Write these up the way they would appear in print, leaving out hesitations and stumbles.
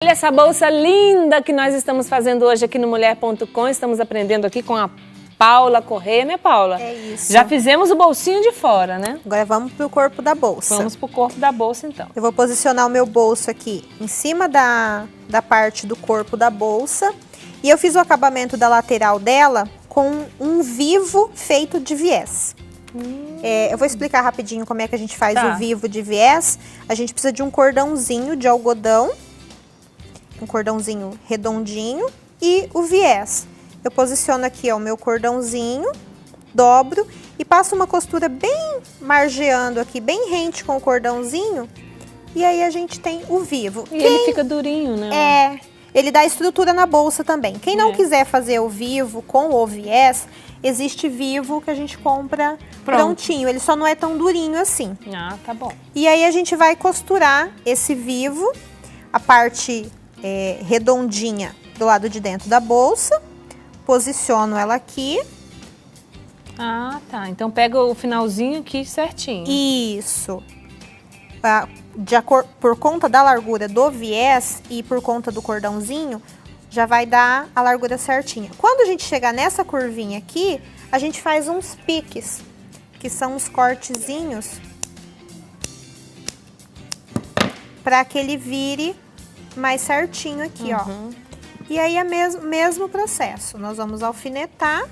Olha essa bolsa linda que nós estamos fazendo hoje aqui no Mulher.com. Estamos aprendendo aqui com a Paula Correia, né, Paula? É isso. Já fizemos o bolsinho de fora, né? Agora vamos pro corpo da bolsa. Vamos pro corpo da bolsa, então. Eu vou posicionar o meu bolso aqui em cima da parte do corpo da bolsa. E eu fiz o acabamento da lateral dela com um vivo feito de viés. Eu vou explicar rapidinho como é que a gente faz o vivo de viés. A gente precisa de um cordãozinho de algodão. Um cordãozinho redondinho e o viés. Eu posiciono aqui, ó, o meu cordãozinho, dobro e passo uma costura bem margeando aqui, bem rente com o cordãozinho. E aí a gente tem o vivo. E ele fica durinho, né? Ele dá estrutura na bolsa também. Quem não quiser fazer o vivo com o viés, existe vivo que a gente compra prontinho. Ele só não é tão durinho assim. Ah, tá bom. E aí a gente vai costurar esse vivo, a parte redondinha do lado de dentro da bolsa, posiciono ela aqui. Ah, tá. Então pega o finalzinho aqui certinho. Isso. Por conta da largura do viés e por conta do cordãozinho, já vai dar a largura certinha. Quando a gente chegar nessa curvinha aqui, a gente faz uns piques, que são uns cortezinhos, para que ele vire mais certinho aqui, ó. E aí é mesmo processo. Nós vamos alfinetar,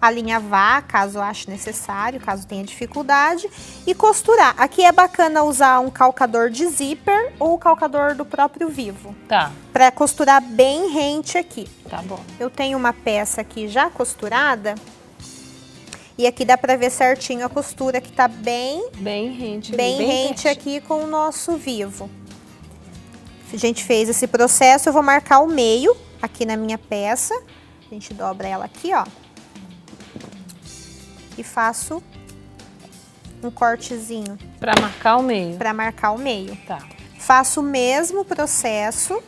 alinhavar, caso ache necessário, caso tenha dificuldade, e costurar. Aqui é bacana usar um calcador de zíper ou o calcador do próprio vivo. Tá. Pra costurar bem rente aqui. Tá bom. Eu tenho uma peça aqui já costurada. E aqui dá pra ver certinho a costura que tá bem rente aqui com o nosso vivo. A gente fez esse processo, eu vou marcar o meio aqui na minha peça. A gente dobra ela aqui, ó. E faço um cortezinho. Pra marcar o meio. Pra marcar o meio. Tá. Faço o mesmo processo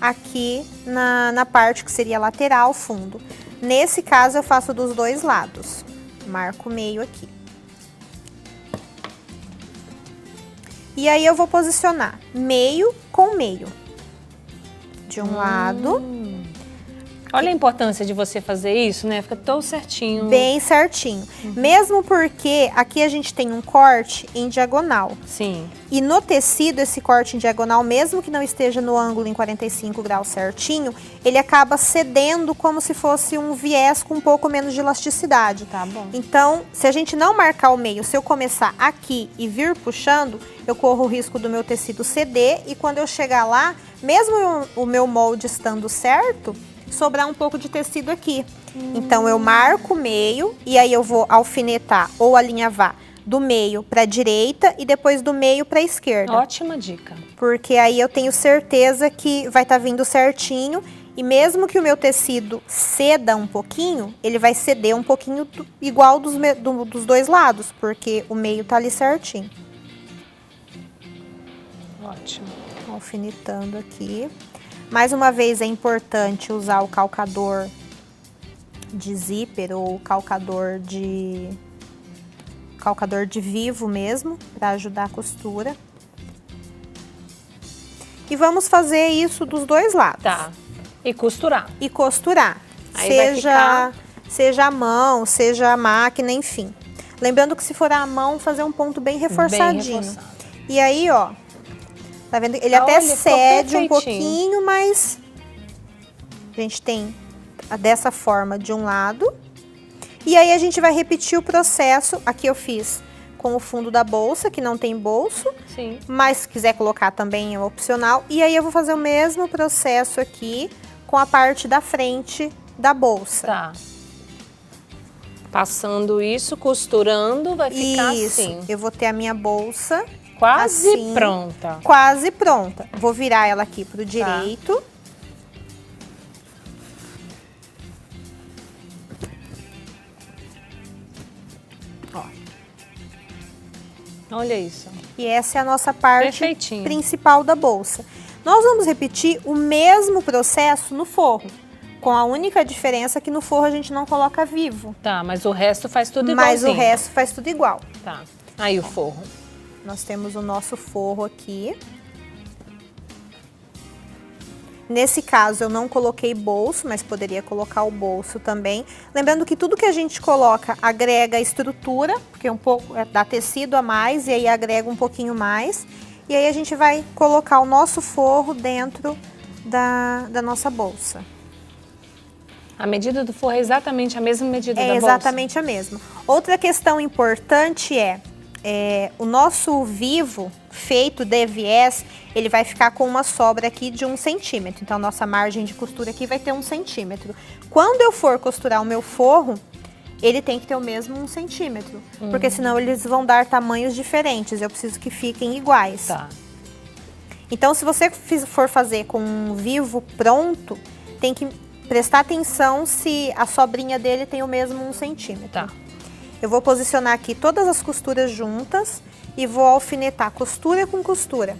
aqui na parte que seria lateral, fundo. Nesse caso, eu faço dos dois lados. Marco o meio aqui. E aí eu vou posicionar meio com meio. De um lado. Olha a importância de você fazer isso, né? Fica tão certinho. Bem certinho. Mesmo porque aqui a gente tem um corte em diagonal. Sim. E no tecido, esse corte em diagonal, mesmo que não esteja no ângulo em 45 graus certinho, ele acaba cedendo como se fosse um viés com um pouco menos de elasticidade. Tá bom. Então, se a gente não marcar o meio, se eu começar aqui e vir puxando, eu corro o risco do meu tecido ceder e quando eu chegar lá, mesmo o meu molde estando certo, sobrar um pouco de tecido aqui. Então, eu marco o meio e aí eu vou alfinetar ou alinhavar do meio para a direita e depois do meio para a esquerda. Ótima dica. Porque aí eu tenho certeza que vai estar vindo certinho e mesmo que o meu tecido ceda um pouquinho, ele vai ceder um pouquinho igual dos dois lados, porque o meio tá ali certinho. Ótimo. Alfinetando aqui. Mais uma vez, é importante usar o calcador de zíper ou calcador de vivo mesmo, para ajudar a costura. E vamos fazer isso dos dois lados. Tá. E costurar. E costurar. Aí vai ficar... seja a mão, seja a máquina, enfim. Lembrando que se for a mão, fazer um ponto bem reforçadinho. Bem reforçado. E aí, ó, tá vendo? Ele até cede um pouquinho, mas a gente tem dessa forma de um lado. E aí a gente vai repetir o processo. Aqui eu fiz com o fundo da bolsa, que não tem bolso. Sim. Mas se quiser colocar também é opcional. E aí eu vou fazer o mesmo processo aqui com a parte da frente da bolsa. Tá. Passando isso, costurando, vai ficar assim. Eu vou ter a minha bolsa quase assim, pronta. Quase pronta. Vou virar ela aqui pro direito. Ó. Olha isso. E essa é a nossa parte Perfeitinho. Principal da bolsa. Nós vamos repetir o mesmo processo no forro. Com a única diferença que no forro a gente não coloca vivo. Tá, mas o resto faz tudo igualzinho. Mas o resto faz tudo igual. Tá. Aí o forro. Nós temos o nosso forro aqui. Nesse caso, eu não coloquei bolso, mas poderia colocar o bolso também. Lembrando que tudo que a gente coloca agrega estrutura, porque um pouco dá tecido a mais e aí agrega um pouquinho mais. E aí a gente vai colocar o nosso forro dentro da nossa bolsa. A medida do forro é exatamente a mesma medida da bolsa? É exatamente a mesma. Outra questão importante o nosso vivo feito de viés, ele vai ficar com uma sobra aqui de 1 centímetro. Então, a nossa margem de costura aqui vai ter 1 centímetro. Quando eu for costurar o meu forro, ele tem que ter o mesmo 1 centímetro. Porque senão eles vão dar tamanhos diferentes. Eu preciso que fiquem iguais. Tá. Então, se você for fazer com um vivo pronto, tem que prestar atenção se a sobrinha dele tem o mesmo 1 centímetro. Tá. Eu vou posicionar aqui todas as costuras juntas e vou alfinetar costura com costura.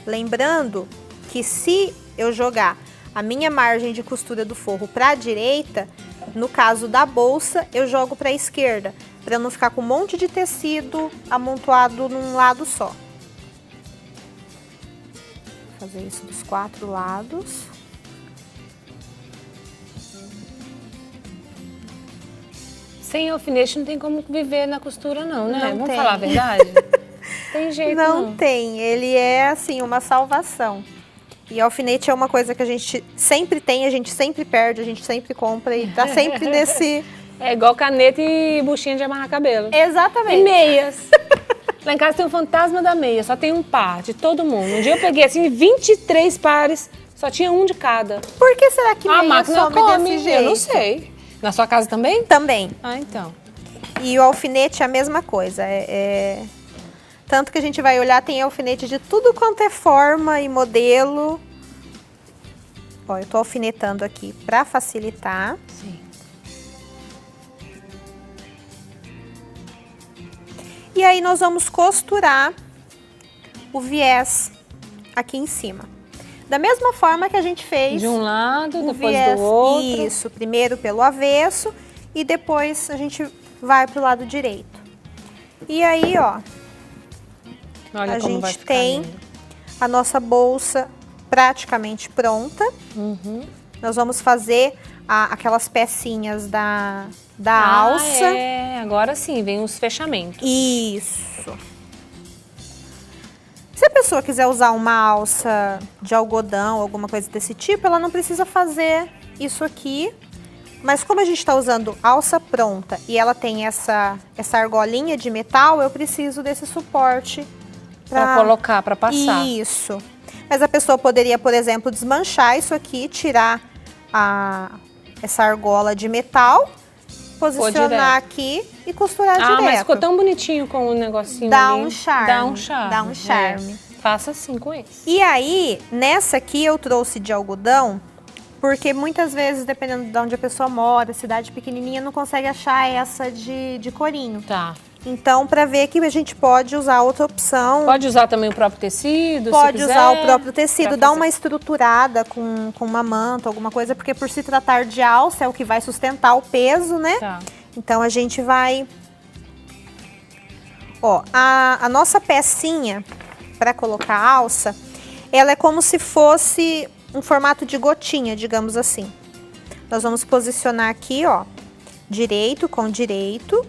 Lembrando que se eu jogar a minha margem de costura do forro para a direita, no caso da bolsa, eu jogo para a esquerda, para não ficar com um monte de tecido amontoado num lado só. Vou fazer isso dos 4 lados. Sem alfinete não tem como viver na costura não, né? Não Vamos tem. falar a verdade? Tem jeito Não tem, ele é assim, uma salvação. E alfinete é uma coisa que a gente sempre tem, a gente sempre perde, a gente sempre compra e tá sempre nesse... É igual caneta e buchinha de amarrar cabelo. Exatamente. E meias. Lá em casa tem um fantasma da meia, só tem um par de todo mundo. Um dia eu peguei assim 23 pares, só tinha um de cada. Por que será que A meia máquina some come, desse jeito? eu não sei. Na sua casa também? Também. Ah, então. E o alfinete é a mesma coisa. Tanto que a gente vai olhar, tem alfinete de tudo quanto é forma e modelo. Ó, eu tô alfinetando aqui pra facilitar. Sim. E aí nós vamos costurar o viés aqui em cima. Da mesma forma que a gente fez de um lado, o depois viés, do outro. Isso, primeiro pelo avesso e depois a gente vai pro lado direito. E aí, ó, Olha a como vai gente ficar tem lindo. a nossa bolsa praticamente pronta. Nós vamos fazer aquelas pecinhas da alça. Agora sim, vem os fechamentos. Isso. Se a pessoa quiser usar uma alça de algodão, alguma coisa desse tipo, ela não precisa fazer isso aqui. Mas como a gente está usando alça pronta e ela tem essa argolinha de metal, eu preciso desse suporte Para colocar, para passar. Isso. Mas a pessoa poderia, por exemplo, desmanchar isso aqui, tirar essa argola de metal, posicionar aqui e costurar direto. Mas ficou tão bonitinho com o negocinho Dá ali. um charme. Dá um charme. Dá um charme. Faça assim com esse. E aí, nessa aqui eu trouxe de algodão, porque muitas vezes, dependendo de onde a pessoa mora, cidade pequenininha, não consegue achar essa de corinho. Tá. Então, para ver que a gente pode usar outra opção. Pode usar também o próprio tecido, Pode se usar quiser, o próprio tecido, pra dar fazer. uma estruturada com uma manta, alguma coisa, porque por se tratar de alça é o que vai sustentar o peso, né? Tá. Então a gente vai... Ó, a nossa pecinha para colocar a alça, ela é como se fosse um formato de gotinha, digamos assim. Nós vamos posicionar aqui, ó, direito com direito.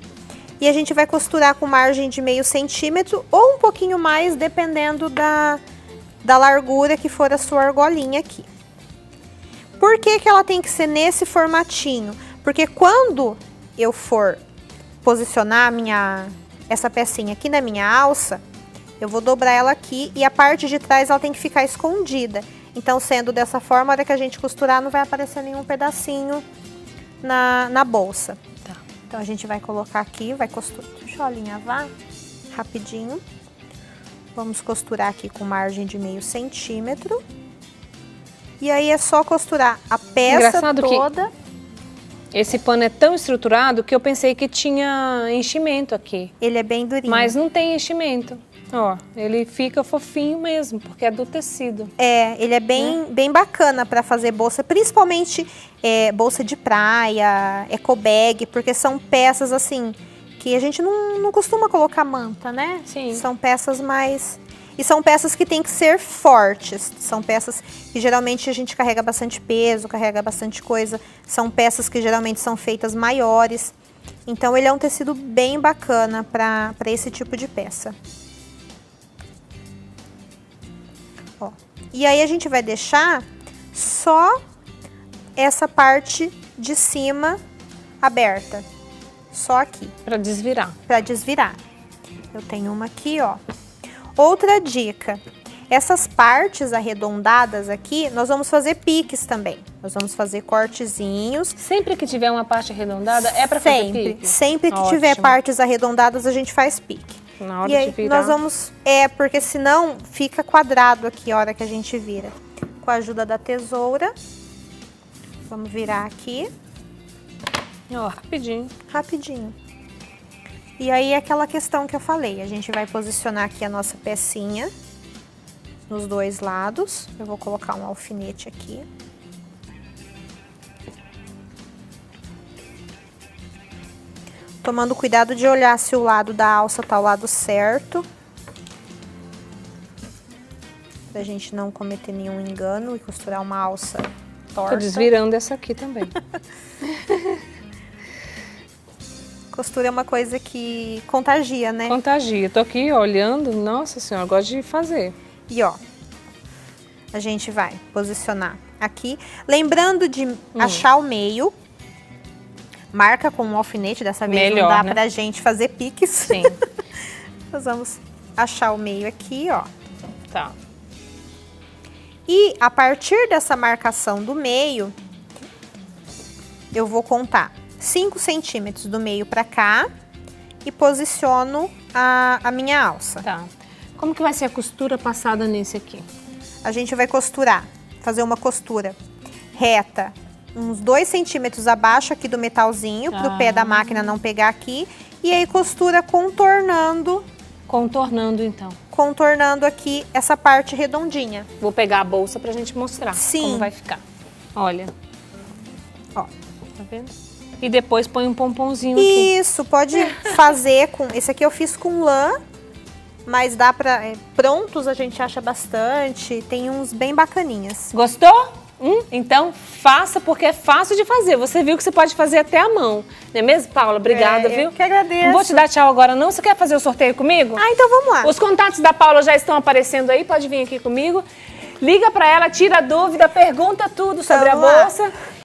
E a gente vai costurar com margem de meio centímetro ou um pouquinho mais, dependendo da largura que for a sua argolinha aqui. Por que que ela tem que ser nesse formatinho? Porque quando eu for posicionar essa pecinha aqui na minha alça, eu vou dobrar ela aqui e a parte de trás ela tem que ficar escondida. Então, sendo dessa forma, a hora que a gente costurar, não vai aparecer nenhum pedacinho na bolsa. Tá. Então, a gente vai colocar aqui, vai costurar. Deixa eu alinhavar rapidinho. Vamos costurar aqui com margem de meio centímetro. E aí, é só costurar a peça Engraçado toda. Esse pano é tão estruturado que eu pensei que tinha enchimento aqui. Ele é bem durinho. Mas não tem enchimento. Ó, ele fica fofinho mesmo, porque é do tecido. Ele é bem bacana para fazer bolsa, principalmente bolsa de praia, eco bag, porque são peças assim que a gente não costuma colocar manta, né? Sim. São peças mais... E são peças que tem que ser fortes. São peças que geralmente a gente carrega bastante peso, carrega bastante coisa. São peças que geralmente são feitas maiores. Então, ele é um tecido bem bacana para esse tipo de peça. Ó. E aí, a gente vai deixar só essa parte de cima aberta. Só aqui. Para desvirar. Para desvirar. Eu tenho uma aqui, ó. Outra dica. Essas partes arredondadas aqui, nós vamos fazer piques também. Nós vamos fazer cortezinhos. Sempre que tiver uma parte arredondada, é para fazer pique? Sempre que tiver partes arredondadas, a gente faz pique. Na hora e aí, de virar. nós vamos... porque senão fica quadrado aqui a hora que a gente vira. Com a ajuda da tesoura. Vamos virar aqui. Ó, rapidinho. Rapidinho. E aí, é aquela questão que eu falei. A gente vai posicionar aqui a nossa pecinha. Nos dois lados. Eu vou colocar um alfinete aqui. Tomando cuidado de olhar se o lado da alça tá o lado certo. Pra gente não cometer nenhum engano e costurar uma alça torta. Tô desvirando essa aqui também. Costura é uma coisa que contagia, né? Contagia. Tô aqui olhando. Nossa senhora, eu gosto de fazer. E ó, a gente vai posicionar aqui. Lembrando de achar o meio. Marca com um alfinete, dessa vez melhor, não dá né? pra gente fazer piques. Sim. Nós vamos achar o meio aqui, ó. Tá. E a partir dessa marcação do meio, eu vou contar 5 centímetros do meio pra cá e posiciono a minha alça. Tá. Como que vai ser a costura passada nesse aqui? A gente vai costurar, fazer uma costura reta, uns 2 centímetros abaixo aqui do metalzinho, para o pé da máquina não pegar aqui. E aí costura contornando. Contornando, então. Contornando aqui essa parte redondinha. Vou pegar a bolsa pra gente mostrar como vai ficar. Olha. Ó. Tá vendo? E depois põe um pomponzinho aqui. Isso, pode fazer com... Esse aqui eu fiz com lã, mas dá pra... prontos a gente acha bastante. Tem uns bem bacaninhas. Gostou? Então faça, porque é fácil de fazer. Você viu que você pode fazer até a mão. Não é mesmo, Paula? Obrigada, viu? Eu que agradeço. Não vou te dar tchau agora, não. Você quer fazer o sorteio comigo? Ah, então vamos lá. Os contatos da Paula já estão aparecendo aí. Pode vir aqui comigo. Liga pra ela, tira a dúvida, pergunta tudo sobre a bolsa.